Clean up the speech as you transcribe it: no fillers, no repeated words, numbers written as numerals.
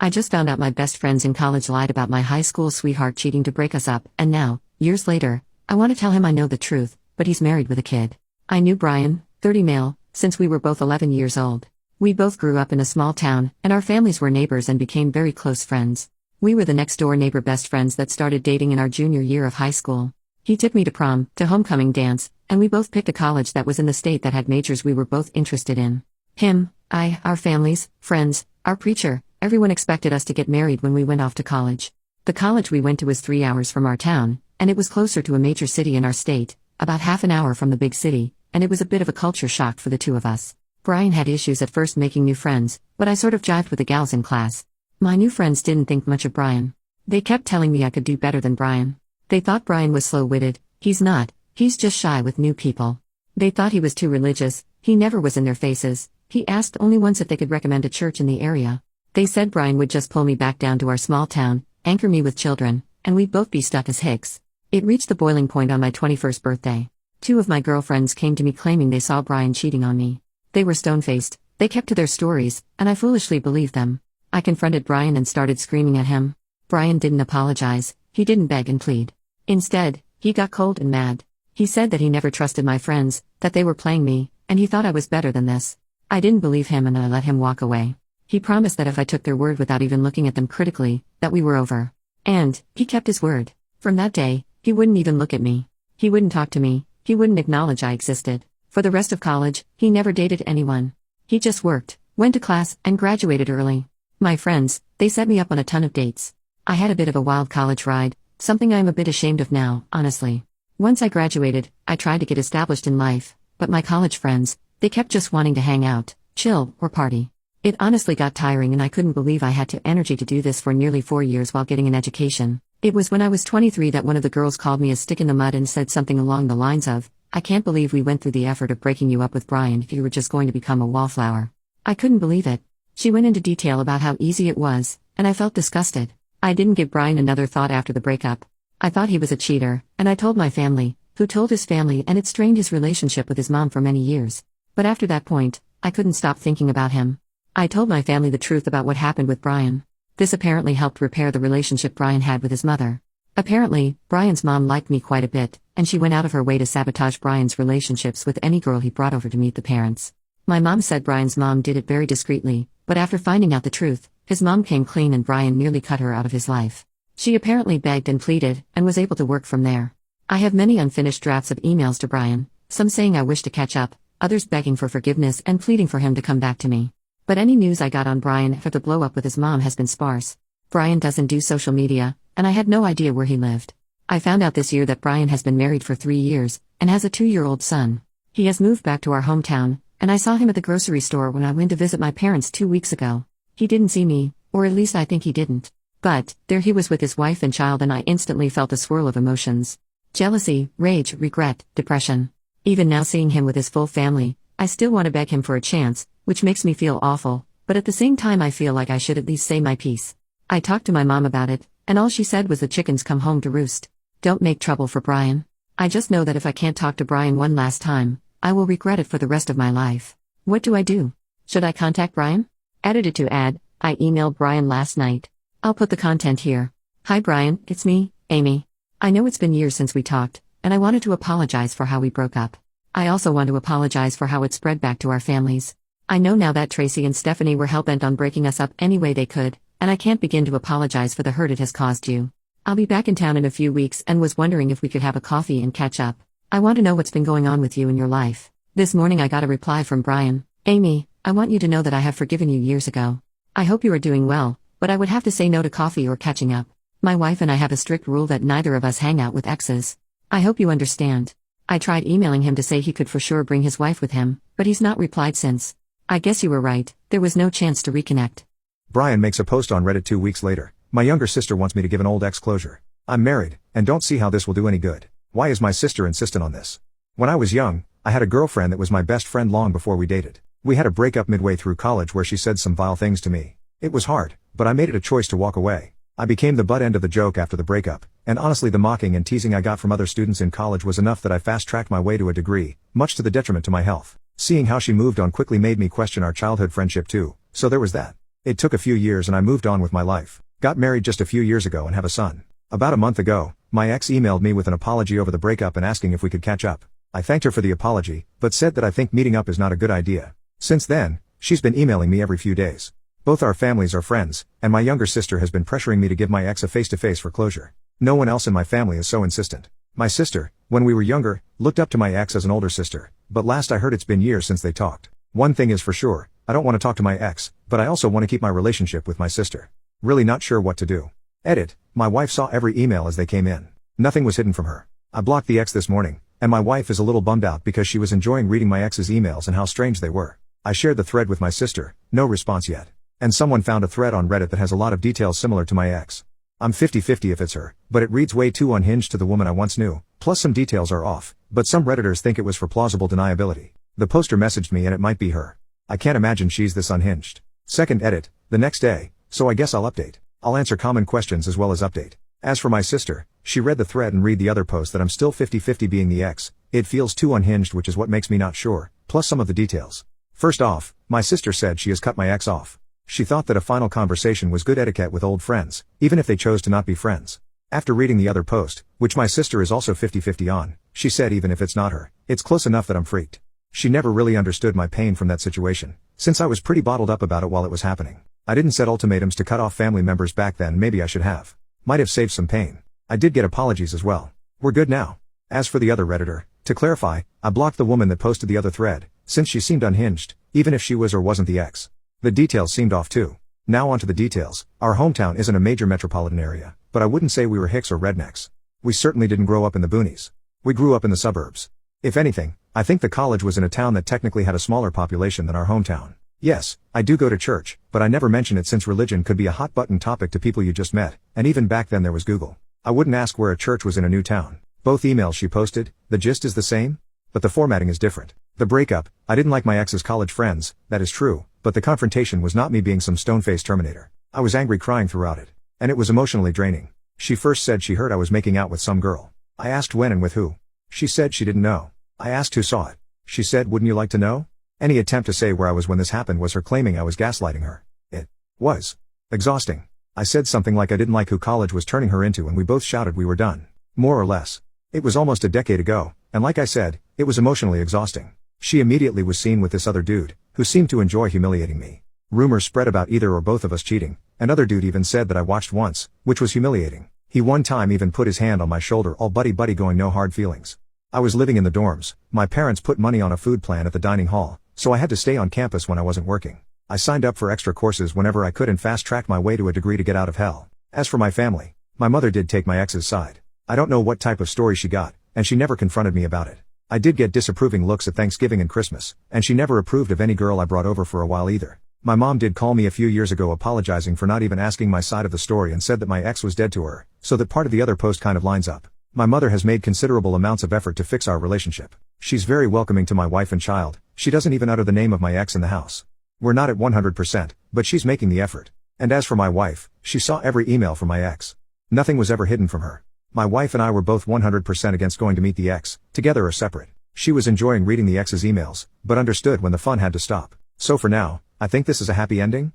I just found out my best friends in college lied about my high school sweetheart cheating to break us up, and now, years later, I want to tell him I know the truth, but he's married with a kid. I knew Brian, 30 male, since we were both 11 years old. We both grew up in a small town, and our families were neighbors and became very close friends. We were the next-door neighbor best friends that started dating in our junior year of high school. He took me to prom, to homecoming dance, and we both picked a college that was in the state that had majors we were both interested in. Him, I, our families, friends, our preacher, everyone expected us to get married when we went off to college. The college we went to was 3 hours from our town, and it was closer to a major city in our state, about half an hour from the big city, and it was a bit of a culture shock for the two of us. Brian had issues at first making new friends, but I sort of jived with the gals in class. My new friends didn't think much of Brian. They kept telling me I could do better than Brian. They thought Brian was slow-witted. He's not, he's just shy with new people. They thought he was too religious. He never was in their faces. He asked only once if they could recommend a church in the area. They said Brian would just pull me back down to our small town, anchor me with children, and we'd both be stuck as hicks. It reached the boiling point on my 21st birthday. 2 of my girlfriends came to me claiming they saw Brian cheating on me. They were stone-faced, they kept to their stories, and I foolishly believed them. I confronted Brian and started screaming at him. Brian didn't apologize, he didn't beg and plead. Instead, he got cold and mad. He said that he never trusted my friends, that they were playing me, and he thought I was better than this. I didn't believe him and I let him walk away. He promised that if I took their word without even looking at them critically, that we were over. And, he kept his word. From that day, he wouldn't even look at me. He wouldn't talk to me, he wouldn't acknowledge I existed. For the rest of college, he never dated anyone. He just worked, went to class, and graduated early. My friends, they set me up on a ton of dates. I had a bit of a wild college ride, something I'm a bit ashamed of now, honestly. Once I graduated, I tried to get established in life, but my college friends, they kept just wanting to hang out, chill, or party. It honestly got tiring and I couldn't believe I had the energy to do this for nearly 4 years while getting an education. It was when I was 23 that one of the girls called me a stick in the mud and said something along the lines of, "I can't believe we went through the effort of breaking you up with Brian if you were just going to become a wallflower." I couldn't believe it. She went into detail about how easy it was, and I felt disgusted. I didn't give Brian another thought after the breakup. I thought he was a cheater, and I told my family, who told his family, and it strained his relationship with his mom for many years. But after that point, I couldn't stop thinking about him. I told my family the truth about what happened with Brian. This apparently helped repair the relationship Brian had with his mother. Apparently, Brian's mom liked me quite a bit, and she went out of her way to sabotage Brian's relationships with any girl he brought over to meet the parents. My mom said Brian's mom did it very discreetly, but after finding out the truth, his mom came clean and Brian nearly cut her out of his life. She apparently begged and pleaded, and was able to work from there. I have many unfinished drafts of emails to Brian, some saying I wish to catch up, others begging for forgiveness and pleading for him to come back to me. But any news I got on Brian after the blow-up with his mom has been sparse. Brian doesn't do social media, and I had no idea where he lived. I found out this year that Brian has been married for 3 years, and has a 2-year-old son. He has moved back to our hometown, and I saw him at the grocery store when I went to visit my parents 2 weeks ago. He didn't see me, or at least I think he didn't. But, there he was with his wife and child and I instantly felt a swirl of emotions. Jealousy, rage, regret, depression. Even now seeing him with his full family, I still want to beg him for a chance, which makes me feel awful, but at the same time I feel like I should at least say my piece. I talked to my mom about it, and all she said was the chickens come home to roost. Don't make trouble for Brian. I just know that if I can't talk to Brian one last time, I will regret it for the rest of my life. What do I do? Should I contact Brian? Edited to add, I emailed Brian last night. I'll put the content here. Hi Brian, it's me, Amy. I know it's been years since we talked, and I wanted to apologize for how we broke up. I also want to apologize for how it spread back to our families. I know now that Tracy and Stephanie were hell-bent on breaking us up any way they could, and I can't begin to apologize for the hurt it has caused you. I'll be back in town in a few weeks and was wondering if we could have a coffee and catch up. I want to know what's been going on with you in your life. This morning I got a reply from Brian. Amy, I want you to know that I have forgiven you years ago. I hope you are doing well, but I would have to say no to coffee or catching up. My wife and I have a strict rule that neither of us hang out with exes. I hope you understand. I tried emailing him to say he could for sure bring his wife with him, but he's not replied since. I guess you were right, there was no chance to reconnect. Brian makes a post on Reddit 2 weeks later. My younger sister wants me to give an old ex closure. I'm married, and don't see how this will do any good. Why is my sister insistent on this? When I was young, I had a girlfriend that was my best friend long before we dated. We had a breakup midway through college where she said some vile things to me. It was hard, but I made it a choice to walk away. I became the butt end of the joke after the breakup, and honestly the mocking and teasing I got from other students in college was enough that I fast-tracked my way to a degree, much to the detriment to my health. Seeing how she moved on quickly made me question our childhood friendship too, so there was that. It took a few years and I moved on with my life. Got married just a few years ago and have a son. About a month ago, my ex emailed me with an apology over the breakup and asking if we could catch up. I thanked her for the apology, but said that I think meeting up is not a good idea. Since then, she's been emailing me every few days. Both our families are friends, and my younger sister has been pressuring me to give my ex a face-to-face for closure. No one else in my family is so insistent. My sister, when we were younger, looked up to my ex as an older sister, but last I heard it's been years since they talked. One thing is for sure, I don't want to talk to my ex, but I also want to keep my relationship with my sister. Really not sure what to do. Edit. My wife saw every email as they came in. Nothing was hidden from her. I blocked the ex this morning, and my wife is a little bummed out because she was enjoying reading my ex's emails and how strange they were. I shared the thread with my sister, no response yet. And someone found a thread on Reddit that has a lot of details similar to my ex. I'm 50-50 if it's her, but it reads way too unhinged to the woman I once knew, plus some details are off, but some Redditors think it was for plausible deniability. The poster messaged me and it might be her. I can't imagine she's this unhinged. Second edit, the next day, so I guess I'll update. I'll answer common questions as well as update. As for my sister, she read the thread and read the other post that I'm still 50-50 being the ex. It feels too unhinged, which is what makes me not sure, plus some of the details. First off, my sister said she has cut my ex off. She thought that a final conversation was good etiquette with old friends, even if they chose to not be friends. After reading the other post, which my sister is also 50-50 on, she said even if it's not her, it's close enough that I'm freaked. She never really understood my pain from that situation, since I was pretty bottled up about it while it was happening. I didn't set ultimatums to cut off family members back then, maybe I should have. Might have saved some pain. I did get apologies as well. We're good now. As for the other Redditor, to clarify, I blocked the woman that posted the other thread, since she seemed unhinged, even if she was or wasn't the ex. The details seemed off too. Now onto the details. Our hometown isn't a major metropolitan area, but I wouldn't say we were hicks or rednecks. We certainly didn't grow up in the boonies. We grew up in the suburbs. If anything, I think the college was in a town that technically had a smaller population than our hometown. Yes, I do go to church, but I never mention it since religion could be a hot button topic to people you just met, and even back then there was Google. I wouldn't ask where a church was in a new town. Both emails she posted, the gist is the same, but the formatting is different. The breakup, I didn't like my ex's college friends, that is true, but the confrontation was not me being some stone-faced Terminator. I was angry crying throughout it. And it was emotionally draining. She first said she heard I was making out with some girl. I asked when and with who. She said she didn't know. I asked who saw it. She said, wouldn't you like to know? Any attempt to say where I was when this happened was her claiming I was gaslighting her. It was exhausting. I said something like I didn't like who college was turning her into and we both shouted we were done. More or less. It was almost a decade ago, and like I said, it was emotionally exhausting. She immediately was seen with this other dude, who seemed to enjoy humiliating me. Rumors spread about either or both of us cheating. Another dude even said that I watched once, which was humiliating. He one time even put his hand on my shoulder, all buddy-buddy going no hard feelings. I was living in the dorms. My parents put money on a food plan at the dining hall, so I had to stay on campus when I wasn't working. I signed up for extra courses whenever I could and fast-tracked my way to a degree to get out of hell. As for my family, my mother did take my ex's side. I don't know what type of story she got, and she never confronted me about it. I did get disapproving looks at Thanksgiving and Christmas, and she never approved of any girl I brought over for a while either. My mom did call me a few years ago apologizing for not even asking my side of the story and said that my ex was dead to her, so that part of the other post kind of lines up. My mother has made considerable amounts of effort to fix our relationship. She's very welcoming to my wife and child. She doesn't even utter the name of my ex in the house. We're not at 100%, but she's making the effort. And as for my wife, she saw every email from my ex. Nothing was ever hidden from her. My wife and I were both 100% against going to meet the ex, together or separate. She was enjoying reading the ex's emails, but understood when the fun had to stop. So for now, I think this is a happy ending?